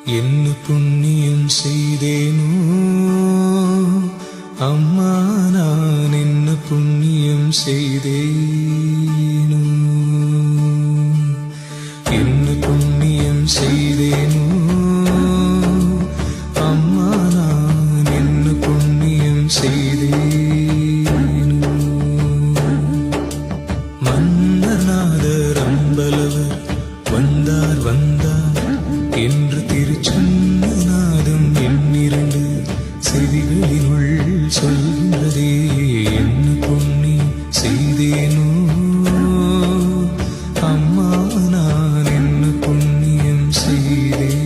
என்ன புண்ணியம் செய்தேனோ அம்மா, நான் என்ன புண்ணியம் செய்தேனோ, என்ன புண்ணியம் செய்தேனோ அம்மா, நான் என்ன புண்ணியம் செய்தேனோ. மன்னநாதர் அம்பலவர் வந்தார் வந்தார் என்று திருச்சொன்னநாதம் எண்ணிரண்டு செவிகளினுள் சொல்கின்றதே. என்ன புண்ணியம் செய்தேனோ அம்மா, நான் என்ன புண்ணியம் செய்தேனோ.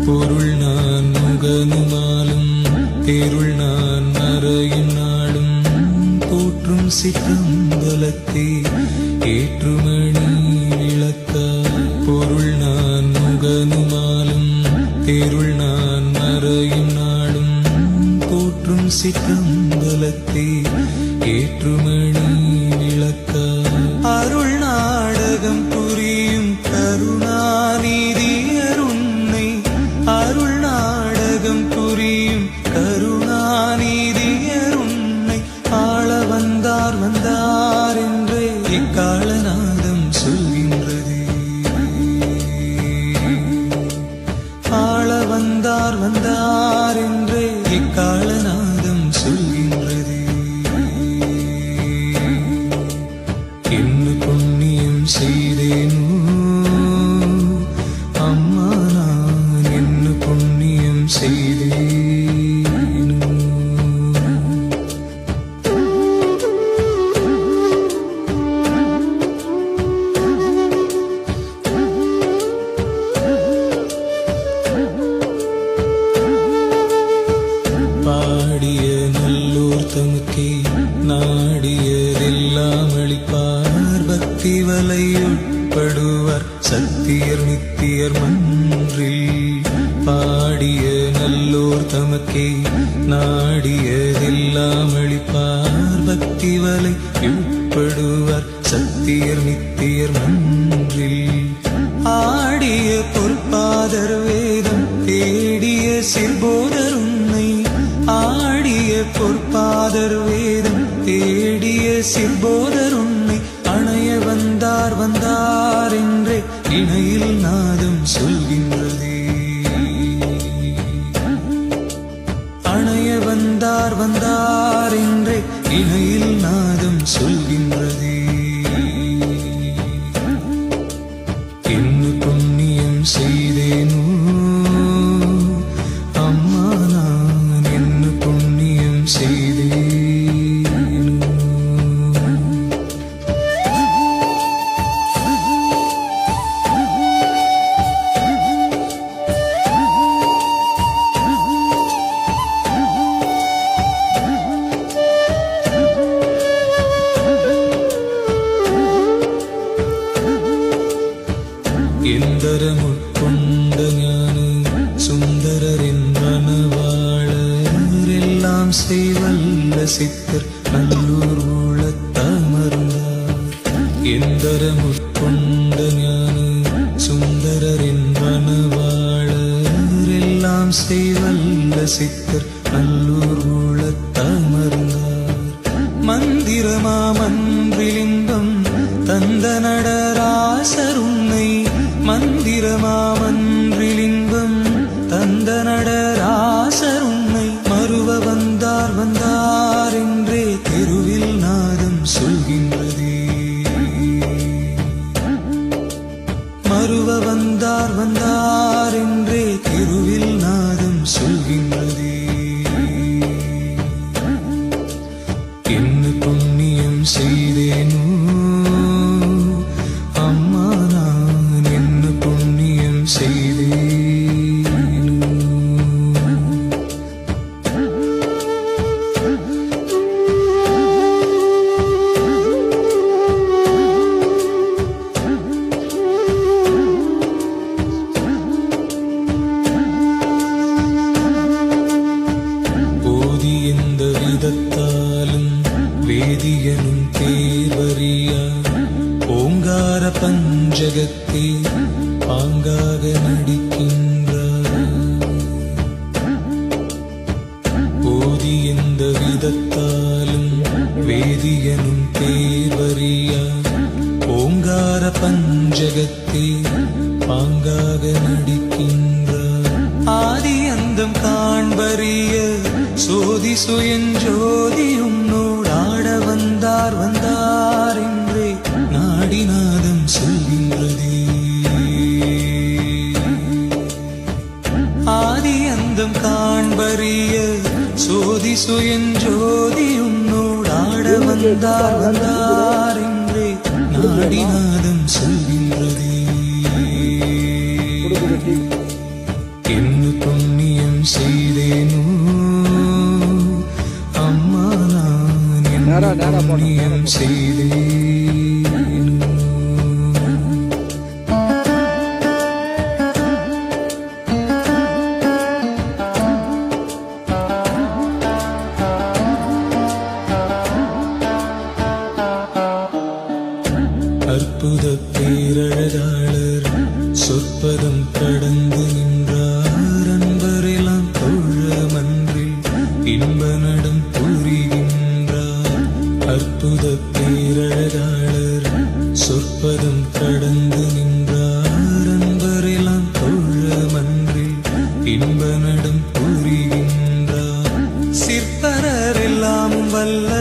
பொருள் நான் முகனுமாலும் தேருள் நான் மறையும் நாடும் போற்றும் சிற்றம்பலத்தே ஏற்றுமணி விளக்கா. பொருள் நான் முகனுமாலும் தேருள் நான் மறையும் நாடும் போற்றும் சிற்றம்பலத்தே ஏற்றுமணி விளக்கா. அருள் நாடகம் புரியும் கருணாநிதியர் உன்னை, அருள் நாடகம் புரியும் கருணாநிதியர் உன்னை ஆள வந்தார் வந்தார் என்றே இக்காலநாதம் சொல்கின்றதே. ஆள வந்தார் வந்தார் என்றே இக்காலநாதம் சொல்கின்றதே. என்ன புண்ணியம் செய்தேனோ அம்மா, நான் என்ன புண்ணியம் செய்தேனோ. பாடிய நல்லோர் தமக்கே நாடியதெல்லாம் அளிப்பார், பக்தி வலையுட்படுவார் சத்தியர் நித்தியர் மன்றில். பாடிய நல்லோர் தமக்கே நாடியதெல்லாம் அளிப்பார், பக்தி வலையுட்படுவார் சத்தியர் நித்தியர் மன்றில். ஆடிய பொற்பாதர் வேதம் தேடிய சிற்போதர் உன்னை, ஆடிய பொற்பாதர் வேதம் தேடிய சிற்போதர் உன்னை அணைய வந்தார் வந்தார் என்றே இணையில் நாதம் சொல்கின்றதே. அணைய வந்தார் வந்தார் என்றே இணையில் நாதம் சொல்கின்றதே. என்ன புண்ணியம் செய்தேனோ அம்மா, நான் என்ன புண்ணியம் செய்தேனோ. எந்தரமுட்கொண்ட ஞான சுந்தரரின் மனவாளர் எல்லாம் செய்வல்ல சித்தர் நல்லூர் ஊழத்தமர்ந்தார். எந்தரமுட்கொண்ட ஞான சுந்தரரின் மனவாளர் எல்லாம் செய்வல்ல சித்தர் நல்லூர் ஊழத்தமர்ந்தார். மந்திரமா மன்றிலின்பம் தந்த நடராசர் உன்னை, மந்திரமா மன்றிலின்பம் தந்த நடராசர் உன்னை மறுவ வந்தார் வந்தார் என்றே தெருவில் நாதம் சொல்கின்றதே. மறுவ வந்தார் வந்தார் என்றே தெருவில் நாதம் சொல்கின்றதே. என்ன புண்ணியம் செய்தேனோ அம்மா, நான் என்ன புண்ணியம் செய்தேனோ. பஞ்சகத்தே பாங்காக நடிக்கின்றார். போதி எந்த விதத்தாலும் வேதியனும் தேர்வறியா ஓங்கார பஞ்சகத்தே பாங்காக நடிக்கின்றார். ஆதி அந்தம் காண்பறிய சோதி சுயஞ்சோதி உன்னோடாட வந்தார் வந்தார் என்றே நாடிநாதம் சொல்கின்றதே. ஆதி அந்தம் காண்பறிய சோதி சுயஞ்சோதி உன்னோடாட வந்தார் வந்தார் என்றே நாடிநாதம் சொல்கின்றதே. என்ன புண்ணியம் செய்தேனோ அம்மா நான் என்ன புண்ணியம் செய்தேனோ. அற்புத பேரழகாளர் சொற்பதம் கடந்து நின்றார். அன்பரெல்லாம் தொழமன்றில் இன்ப நடம் புரிகின்றார். அற்புத பேரழகாளர் சொற்பதம் கடந்து நின்றார். அன்பரெல்லாம் தொழமன்றில் இன்ப நடம் புரிகின்றார். சிற்பரர் எல்லாம் வல்ல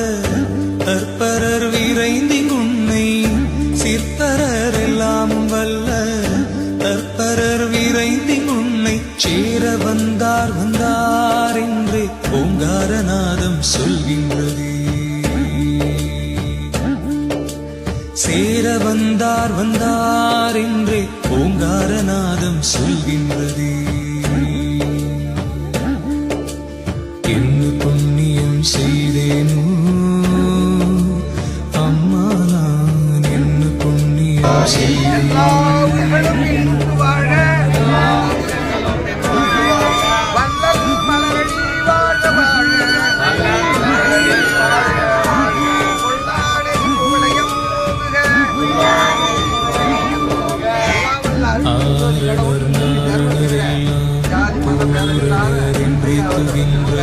தற்பரர் விரைந்தி உன்னை சிற்பரர் எல்லாம் வல்ல தற்பரர் விரைந்தி உன்னை சேர வந்தார் வந்தார் என்றே ஓங்காரநாதம் சொல்கின்றதே. சேர வந்தார் வந்தார் என்றே ஓங்காரநாதம் சொல்கின்றதே. என்ன புண்ணியம் செய்தேனோ அம்மா நான் என்ன புண்ணியம் செய்தேனோ. ஆரணர் நாரணரெல்லாம் பூரணரென்றே துகின்ற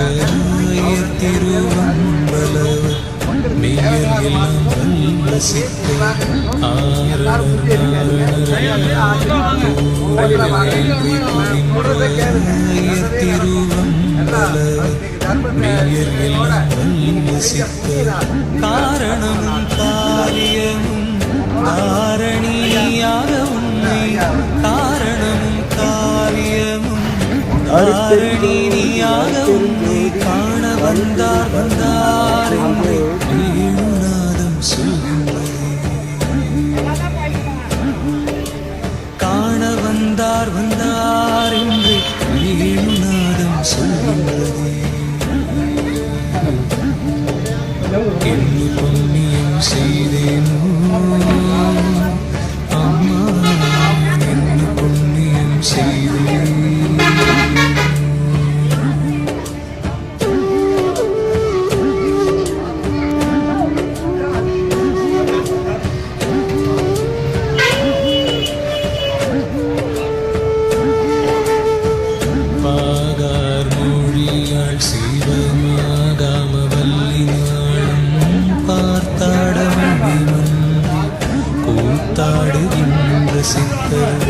திருவம்பலவர் மெய்யர் எல்லாம் வல்ல சித்தர். ஆரணர் நாரணரெல்லாம் பூரணரென்றே துகின்ற திருவம்பலவர் மெய்யர் எல்லாம் வல்ல சித்தர். காரணமும் காரியமும் காரணியாக உன்னை காரணமும் காரியமும் காரணியாக உன்னை காண வந்தார் வந்தார் என்று வேணுநாதம் சொல்கின்றதே. காண வந்தார் வந்தார் என்று வேணுநாதம் சொல்கின்றதே. என்ன புண்ணியம் செய்தேனோ அம்மா என்ன புண்ணியம் செய்தேனோ. பாகார் மொழியாள் சிவமாகாம வல்லினாளும் பார்த்தாட கூத்தாடுகின்ற சித்தர்.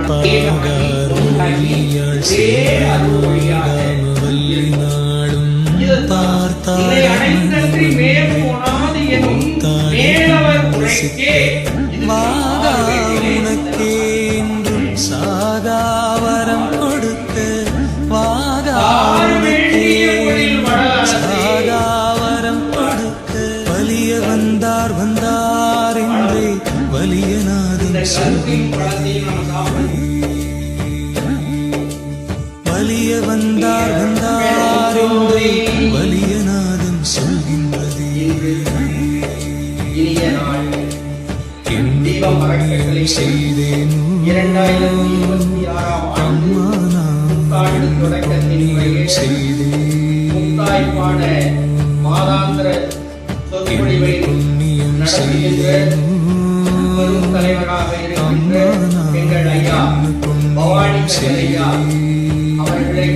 பாகார் மொழியாள் சிவமாகாம வல்லினாளும் பார்த்தாட கூத்தாடுகின்ற சித்தர். வாகா உனக்கே என்றும் சாகாவரம் கொடுத்த வாகா உனக்கே சாகாவரம் கொடுத்த வலிய வந்தார் வந்தார் என்றே வலியநாதம் சொல்கின்றதே. வலிய வந்தார் வந்தார் என்றே வலியநாதம் சொல்கின்றதே. என்ன செய்தேனோ அம்மா நான் புண்ணியம் செய்தேனோ. என்ன புண்ணியம் செய்தேனோ பெரும் தலைவராக இருக்கின்ற எங்கள் ஐயா பவானி ஐயா அவர்களை